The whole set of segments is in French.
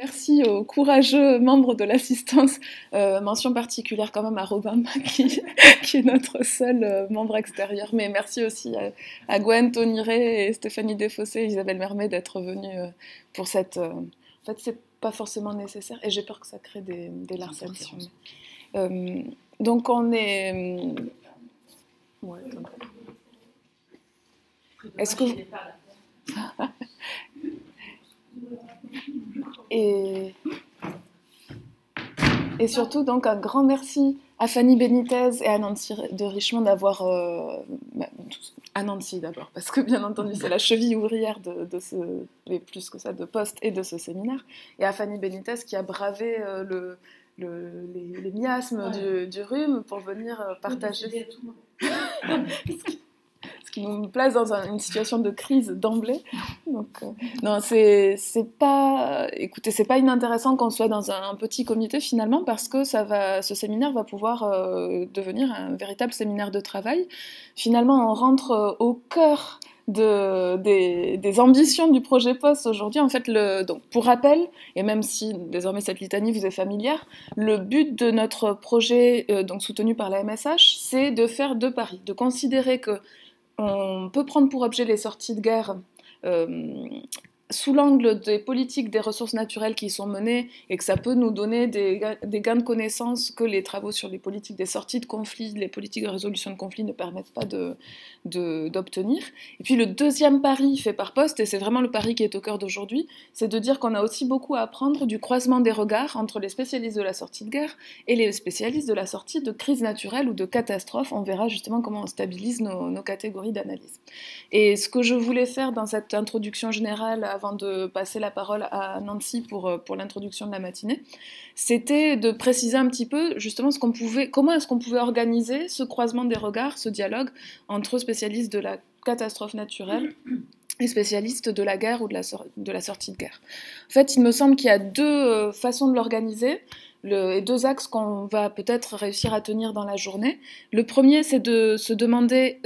Merci aux courageux membres de l'assistance. Mention particulière quand même à Robin qui est notre seul membre extérieur. Mais merci aussi à Gwen, Tony Ray et Stéphanie Desfossés et Isabelle Mermet d'être venus pour cette... En fait, c'est pas forcément nécessaire et j'ai peur que ça crée des larcènes. Donc on est... Ouais, est-ce que... Et surtout, donc, un grand merci à Fanny Benitez et à Nancy de Richemont d'avoir... à Nancy d'abord, parce que bien entendu, c'est la cheville ouvrière de ce... et plus que ça, de Poste et de ce séminaire. Et à Fanny Benitez qui a bravé les miasmes du rhume pour venir partager... qui nous place dans une situation de crise d'emblée. Donc, non, c'est pas... Écoutez, c'est pas inintéressant qu'on soit dans un petit comité finalement, parce que ce séminaire va pouvoir devenir un véritable séminaire de travail. Finalement, on rentre au cœur des ambitions du projet Poste aujourd'hui. En fait, donc, pour rappel, et même si désormais cette litanie vous est familière, le but de notre projet, donc soutenu par la MSH, c'est de faire deux paris, de considérer que on peut prendre pour objet les sorties de guerre sous l'angle des politiques des ressources naturelles qui y sont menées et que ça peut nous donner des gains de connaissances que les travaux sur les politiques des sorties de conflits, les politiques de résolution de conflits ne permettent pas d'obtenir. Et puis le deuxième pari fait par Poste, et c'est vraiment le pari qui est au cœur d'aujourd'hui, c'est de dire qu'on a aussi beaucoup à apprendre du croisement des regards entre les spécialistes de la sortie de guerre et les spécialistes de la sortie de crise naturelle ou de catastrophe. On verra justement comment on stabilise nos catégories d'analyse. Et ce que je voulais faire dans cette introduction générale, avant de passer la parole à Nancy pour l'introduction de la matinée, c'était de préciser un petit peu justement comment est-ce qu'on pouvait organiser ce croisement des regards, ce dialogue entre spécialistes de la catastrophe naturelle et spécialistes de la guerre ou de la sortie de guerre. En fait, il me semble qu'il y a deux façons de l'organiser. Et deux axes qu'on va peut-être réussir à tenir dans la journée. Le premier, c'est de se demander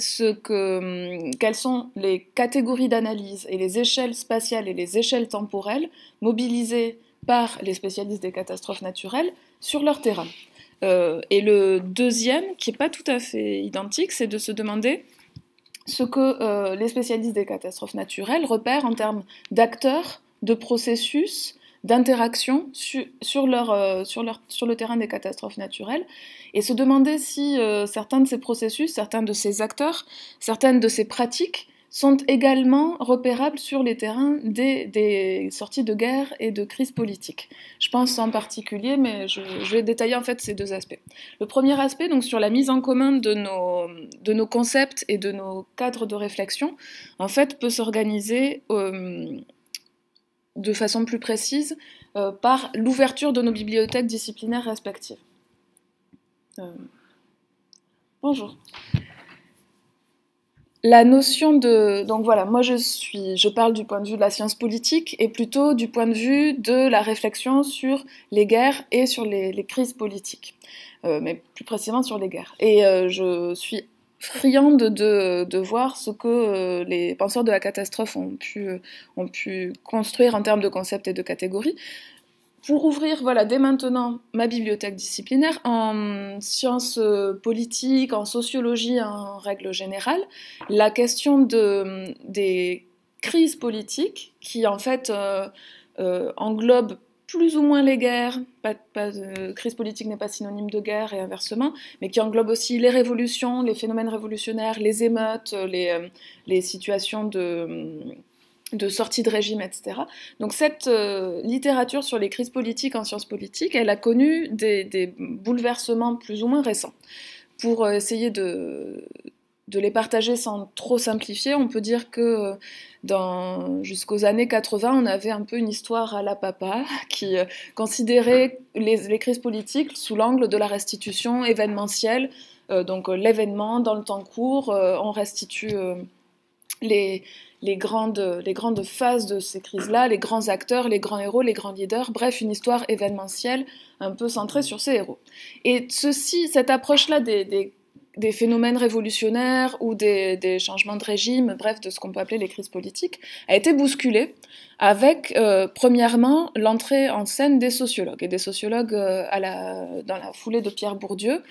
quelles sont les catégories d'analyse et les échelles spatiales et les échelles temporelles mobilisées par les spécialistes des catastrophes naturelles sur leur terrain. Et le deuxième, qui n'est pas tout à fait identique, c'est de se demander ce que les spécialistes des catastrophes naturelles repèrent en termes d'acteurs, de processus, d'interaction sur le terrain des catastrophes naturelles, et se demander si certains de ces processus, certains de ces acteurs, certaines de ces pratiques sont également repérables sur les terrains des sorties de guerre et de crise politique. Je pense en particulier, mais je vais détailler en fait ces deux aspects. Le premier aspect, donc sur la mise en commun de nos concepts et de nos cadres de réflexion, en fait, peut s'organiser de façon plus précise par l'ouverture de nos bibliothèques disciplinaires respectives. Bonjour. La notion de... Donc voilà, moi je parle du point de vue de la science politique et plutôt du point de vue de la réflexion sur les guerres et sur les crises politiques, mais plus précisément sur les guerres. Et je suis friande de voir ce que les penseurs de la catastrophe ont pu construire en termes de concepts et de catégories. Pour ouvrir, voilà, dès maintenant, ma bibliothèque disciplinaire en sciences politiques, en sociologie en règle générale, la question des crises politiques qui, en fait, englobent plus ou moins les guerres, crise politique n'est pas synonyme de guerre et inversement, mais qui englobe aussi les révolutions, les phénomènes révolutionnaires, les émeutes, les situations de sortie de régime, etc. Donc cette littérature sur les crises politiques en sciences politiques, elle a connu des bouleversements plus ou moins récents. Pour essayer de les partager sans trop simplifier, on peut dire que jusqu'aux années 80, on avait un peu une histoire à la papa qui considérait les crises politiques sous l'angle de la restitution événementielle. Donc l'événement dans le temps court, on restitue les grandes phases de ces crises-là, les grands acteurs, les grands héros, les grands leaders, bref, une histoire événementielle un peu centrée sur ces héros. Et cette approche-là des des phénomènes révolutionnaires ou des changements de régime, bref, de ce qu'on peut appeler les crises politiques, a été bousculé avec, premièrement, l'entrée en scène des sociologues, et des sociologues dans la foulée de Pierre Bourdieu,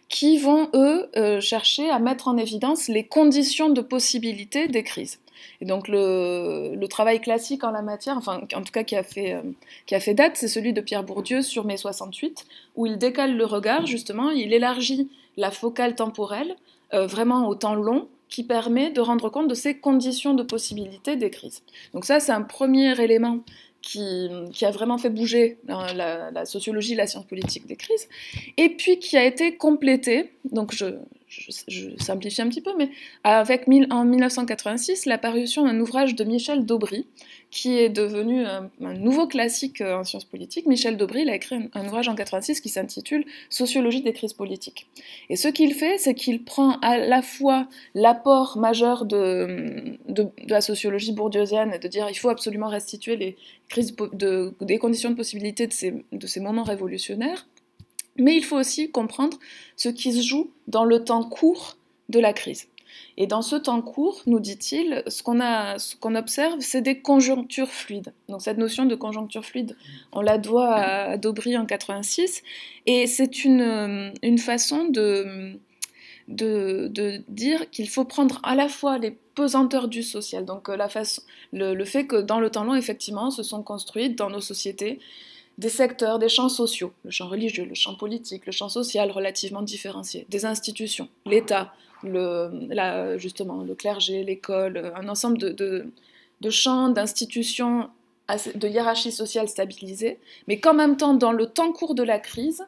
qui vont, eux, chercher à mettre en évidence les conditions de possibilité des crises. Et donc le travail classique en la matière, enfin en tout cas qui a fait date, c'est celui de Pierre Bourdieu sur mai 68, où il décale le regard, justement, il élargit la focale temporelle, vraiment au temps long, qui permet de rendre compte de ces conditions de possibilité des crises. Donc ça, c'est un premier élément qui a vraiment fait bouger la sociologie, la science politique des crises, et puis qui a été complété, donc je simplifie un petit peu, mais avec en 1986 l'apparition d'un ouvrage de Michel Daubry, qui est devenu un nouveau classique en sciences politiques. Michel Daubry, il a écrit un ouvrage en 86 qui s'intitule Sociologie des crises politiques. Et ce qu'il fait, c'est qu'il prend à la fois l'apport majeur de la sociologie bourdieusienne, de dire il faut absolument restituer les crises des conditions de possibilité de ces moments révolutionnaires, mais il faut aussi comprendre ce qui se joue dans le temps court de la crise. Et dans ce temps court, nous dit-il, ce qu'on observe, c'est des conjonctures fluides. Donc cette notion de conjoncture fluide, on la doit à Daubry en 86, et c'est une façon de dire qu'il faut prendre à la fois les pesanteurs du social, donc le fait que dans le temps long, effectivement, se sont construites dans nos sociétés des secteurs, des champs sociaux, le champ religieux, le champ politique, le champ social relativement différencié, des institutions, l'État, justement, le clergé, l'école, un ensemble de champs, d'institutions, de hiérarchie sociale stabilisées, mais qu'en même temps, dans le temps court de la crise,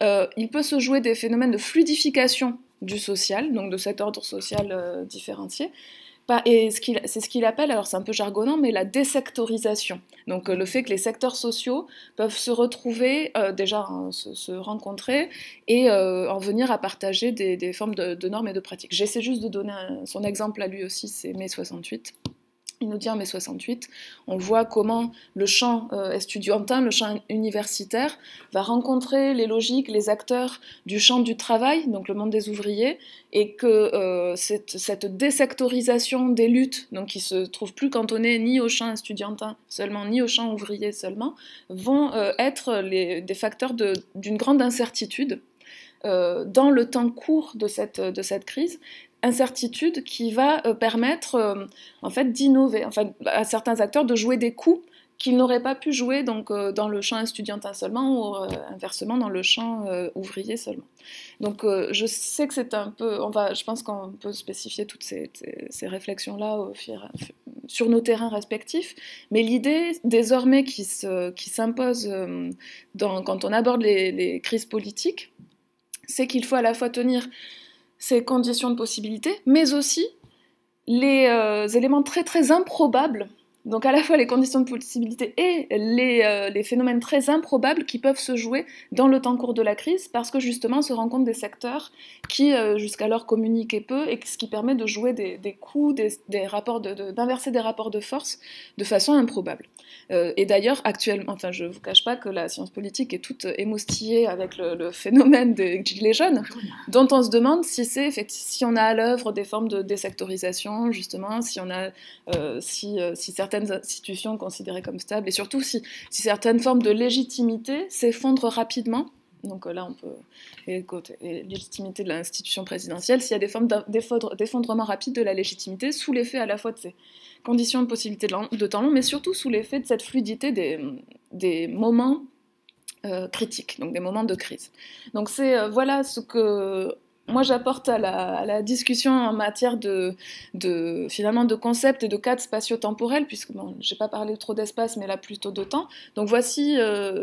il peut se jouer des phénomènes de fluidification du social, donc de cet ordre social différencié, et c'est ce qu'il appelle, alors c'est un peu jargonnant, mais la désectorisation. Donc le fait que les secteurs sociaux peuvent se retrouver, déjà se rencontrer, et en venir à partager des formes de normes et de pratiques. J'essaie juste de donner son exemple à lui aussi, c'est mai 68. Il nous dit en mai 68, on voit comment le champ estudiantin, le champ universitaire, va rencontrer les logiques, les acteurs du champ du travail, donc le monde des ouvriers, et que cette désectorisation des luttes, donc qui se trouvent plus cantonnées ni au champ estudiantin seulement, ni au champ ouvrier seulement, vont être des facteurs d'une grande incertitude dans le temps court de cette crise, incertitude qui va permettre en fait d'innover, enfin, à certains acteurs de jouer des coups qu'ils n'auraient pas pu jouer donc, dans le champ estudiantin seulement, ou inversement dans le champ ouvrier seulement. Donc je sais que c'est un peu, je pense qu'on peut spécifier toutes ces réflexions-là sur nos terrains respectifs, mais l'idée désormais qui s'impose quand on aborde les crises politiques, c'est qu'il faut à la fois tenir ces conditions de possibilité, mais aussi les éléments très très improbables, donc à la fois les conditions de possibilité et les phénomènes très improbables qui peuvent se jouer dans le temps court de la crise, parce que justement se rencontrent des secteurs qui jusqu'alors communiquaient peu, et ce qui permet de jouer des coups, d'inverser des rapports de force de façon improbable. Et d'ailleurs, actuellement, enfin, je ne vous cache pas que la science politique est toute émoustillée avec le phénomène des gilets jaunes, dont on se demande si on a à l'œuvre des formes de désectorisation, justement, si certaines institutions considérées comme stables, et surtout si certaines formes de légitimité s'effondrent rapidement. Donc là, on peut légitimité de l'institution présidentielle, s'il y a des formes d'effondrement rapide de la légitimité sous l'effet à la fois de ces conditions de possibilité de temps long, mais surtout sous l'effet de cette fluidité des moments critiques, donc des moments de crise. Donc voilà ce que moi j'apporte à la discussion en matière finalement de concepts et de cadres spatio-temporels, puisque j'ai pas parlé trop d'espace, mais là plutôt de temps. Donc voici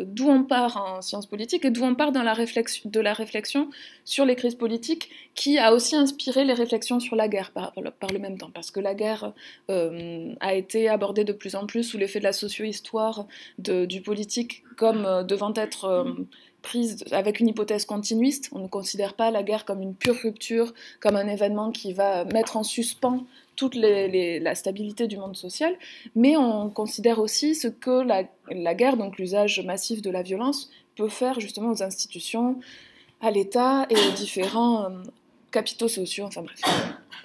d'où on part en sciences politiques et d'où on part dans la réflexion sur les crises politiques, qui a aussi inspiré les réflexions sur la guerre par le même temps, parce que la guerre a été abordée de plus en plus sous l'effet de la socio-histoire du politique comme devant être prise avec une hypothèse continuiste. On ne considère pas la guerre comme une pure rupture, comme un événement qui va mettre en suspens toute la stabilité du monde social, mais on considère aussi ce que la guerre, donc l'usage massif de la violence, peut faire justement aux institutions, à l'État et aux différents capitaux sociaux, enfin bref.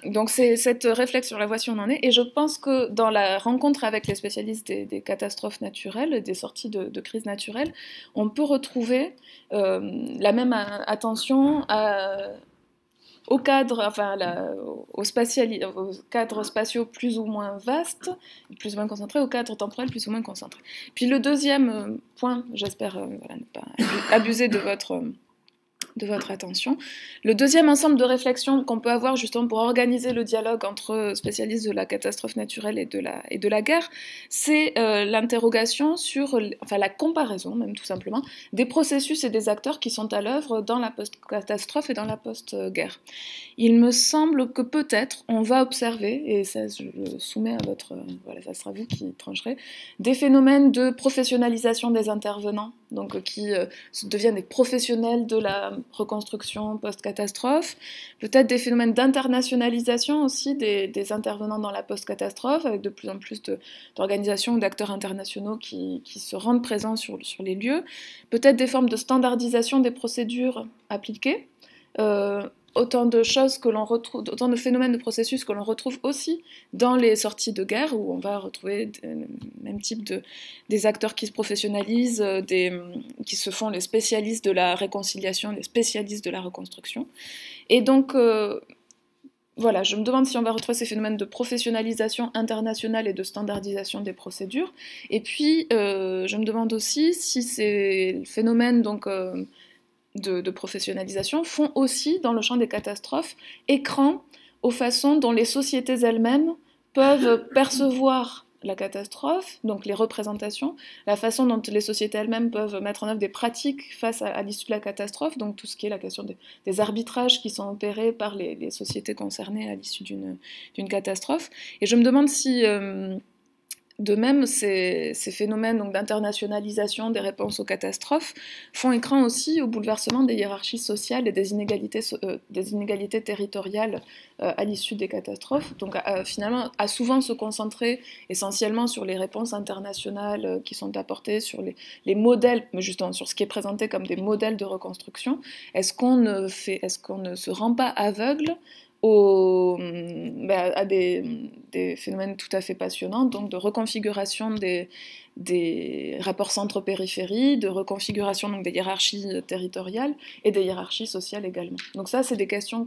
Donc c'est cette réflexion, la voici où on en est, et je pense que dans la rencontre avec les spécialistes des catastrophes naturelles, des sorties de crises naturelles, on peut retrouver la même attention aux cadres, enfin aux cadres spatiaux plus ou moins vastes, plus ou moins concentrés, aux cadres temporels plus ou moins concentrés. Puis le deuxième point, j'espère voilà, ne pas abuser de votre attention. Le deuxième ensemble de réflexions qu'on peut avoir justement pour organiser le dialogue entre spécialistes de la catastrophe naturelle et de la guerre, c'est l'interrogation sur, enfin la comparaison même tout simplement, des processus et des acteurs qui sont à l'œuvre dans la post-catastrophe et dans la post-guerre. Il me semble que peut-être on va observer, et ça je le soumets à votre... voilà, ça sera vous qui trancherez, des phénomènes de professionnalisation des intervenants, donc qui deviennent des professionnels de la reconstruction post-catastrophe, peut-être des phénomènes d'internationalisation aussi des intervenants dans la post-catastrophe, avec de plus en plus d'organisations ou d'acteurs internationaux qui se rendent présents sur les lieux, peut-être des formes de standardisation des procédures appliquées, autant de choses que l'on retrouve, autant de phénomènes de processus que l'on retrouve aussi dans les sorties de guerre, où on va retrouver le même type des acteurs qui se professionnalisent, qui se font les spécialistes de la réconciliation, les spécialistes de la reconstruction. Et donc, voilà, je me demande si on va retrouver ces phénomènes de professionnalisation internationale et de standardisation des procédures. Et puis, je me demande aussi si ces phénomènes, donc... de professionnalisation font aussi, dans le champ des catastrophes, écran aux façons dont les sociétés elles-mêmes peuvent percevoir la catastrophe, donc les représentations, la façon dont les sociétés elles-mêmes peuvent mettre en œuvre des pratiques face à l'issue de la catastrophe, donc tout ce qui est la question des arbitrages qui sont opérés par les sociétés concernées à l'issue d'une catastrophe. Et je me demande si... de même, ces phénomènes d'internationalisation des réponses aux catastrophes font écran aussi au bouleversement des hiérarchies sociales et des inégalités territoriales à l'issue des catastrophes. Donc finalement, à souvent se concentrer essentiellement sur les réponses internationales qui sont apportées, sur les modèles, mais justement sur ce qui est présenté comme des modèles de reconstruction. Est-ce qu'on ne se rend pas aveugle à des phénomènes tout à fait passionnants, donc de reconfiguration des rapports centre-périphérie, de reconfiguration donc des hiérarchies territoriales et des hiérarchies sociales également. Donc ça, c'est des questions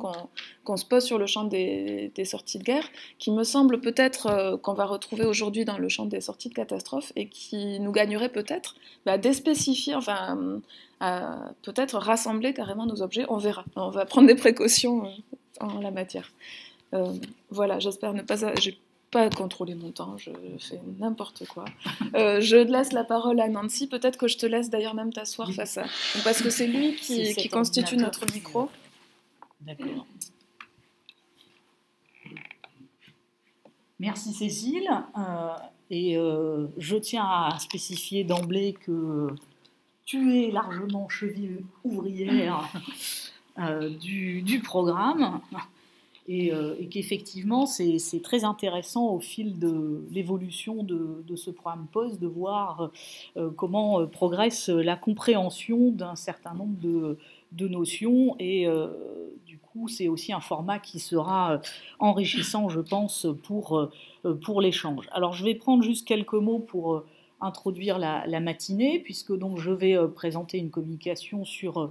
qu'on se pose sur le champ des sorties de guerre, qui me semble peut-être qu'on va retrouver aujourd'hui dans le champ des sorties de catastrophes et qui nous gagnerait peut-être à déspécifier, enfin à peut-être rassembler carrément nos objets. On verra, on va prendre des précautions en la matière. Voilà, j'espère ne pas... J'ai pas contrôler mon temps, je fais n'importe quoi. Je laisse la parole à Nancy, peut-être que je te laisse d'ailleurs même t'asseoir face à... Parce que c'est lui qui constitue notre micro. D'accord. Merci Cécile. Je tiens à spécifier d'emblée que tu es largement cheville ouvrière du programme. Et qu'effectivement, c'est très intéressant au fil de l'évolution de ce programme POST de voir comment progresse la compréhension d'un certain nombre de notions. Et du coup, c'est aussi un format qui sera enrichissant, je pense, pour l'échange. Alors, je vais prendre juste quelques mots pour introduire la matinée, puisque donc, je vais présenter une communication sur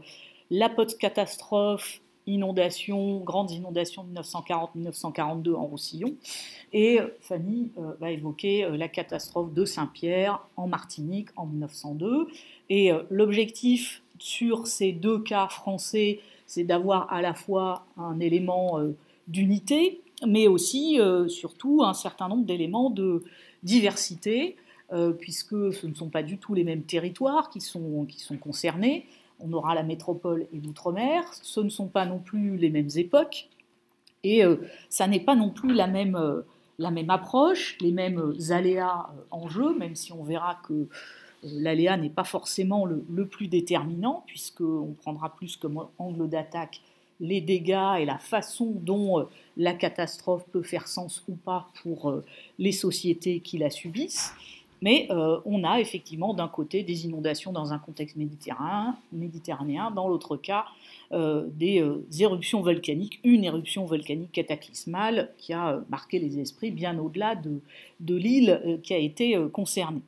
la post-catastrophe, grandes inondations 1940-1942 en Roussillon. Et Fanny va évoquer la catastrophe de Saint-Pierre en Martinique en 1902. Et l'objectif sur ces deux cas français, c'est d'avoir à la fois un élément d'unité, mais aussi, surtout, un certain nombre d'éléments de diversité, puisque ce ne sont pas du tout les mêmes territoires qui sont concernés. On aura la métropole et l'outre-mer, ce ne sont pas non plus les mêmes époques, et ça n'est pas non plus la même approche, les mêmes aléas en jeu, même si on verra que l'aléa n'est pas forcément le plus déterminant, puisqu'on prendra plus comme angle d'attaque les dégâts et la façon dont la catastrophe peut faire sens ou pas pour les sociétés qui la subissent. Mais on a effectivement d'un côté des inondations dans un contexte méditerranéen, dans l'autre cas des éruptions volcaniques, une éruption volcanique cataclysmale qui a marqué les esprits bien au-delà de l'île qui a été concernée.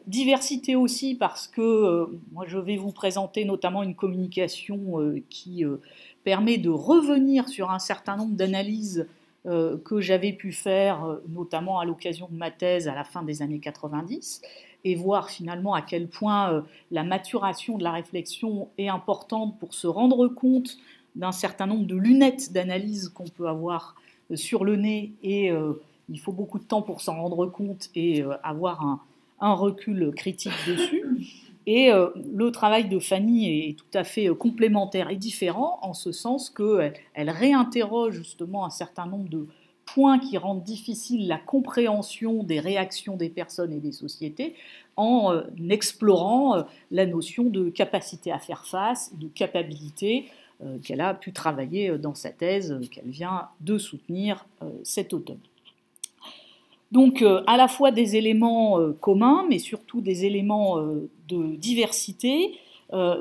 Diversité aussi parce que moi je vais vous présenter notamment une communication qui permet de revenir sur un certain nombre d'analyses que j'avais pu faire, notamment à l'occasion de ma thèse à la fin des années 90, et voir finalement à quel point la maturation de la réflexion est importante pour se rendre compte d'un certain nombre de lunettes d'analyse qu'on peut avoir sur le nez, et il faut beaucoup de temps pour s'en rendre compte et avoir un recul critique dessus. Et le travail de Fanny est tout à fait complémentaire et différent en ce sens qu'elle réinterroge justement un certain nombre de points qui rendent difficile la compréhension des réactions des personnes et des sociétés en explorant la notion de capacité à faire face, de capacité qu'elle a pu travailler dans sa thèse qu'elle vient de soutenir cet automne. Donc à la fois des éléments communs, mais surtout des éléments de diversité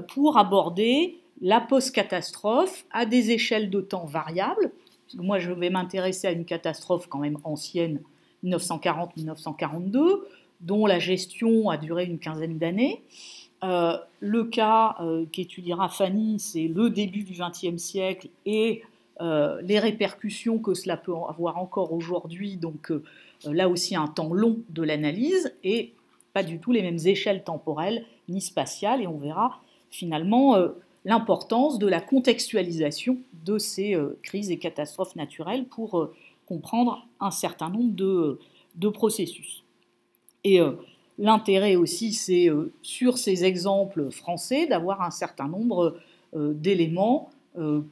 pour aborder la post-catastrophe à des échelles de temps variables. Moi, je vais m'intéresser à une catastrophe quand même ancienne, 1940-1942, dont la gestion a duré une quinzaine d'années. Le cas qu'étudiera Fanny, c'est le début du XXe siècle et les répercussions que cela peut avoir encore aujourd'hui, donc là aussi un temps long de l'analyse et pas du tout les mêmes échelles temporelles ni spatiales, et on verra finalement l'importance de la contextualisation de ces crises et catastrophes naturelles pour comprendre un certain nombre de processus. Et l'intérêt aussi, c'est sur ces exemples français d'avoir un certain nombre d'éléments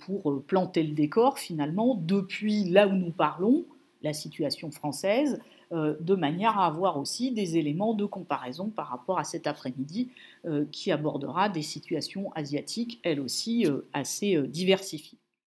pour planter le décor finalement depuis là où nous parlons, la situation française, de manière à avoir aussi des éléments de comparaison par rapport à cet après-midi qui abordera des situations asiatiques, elles aussi assez diversifiées.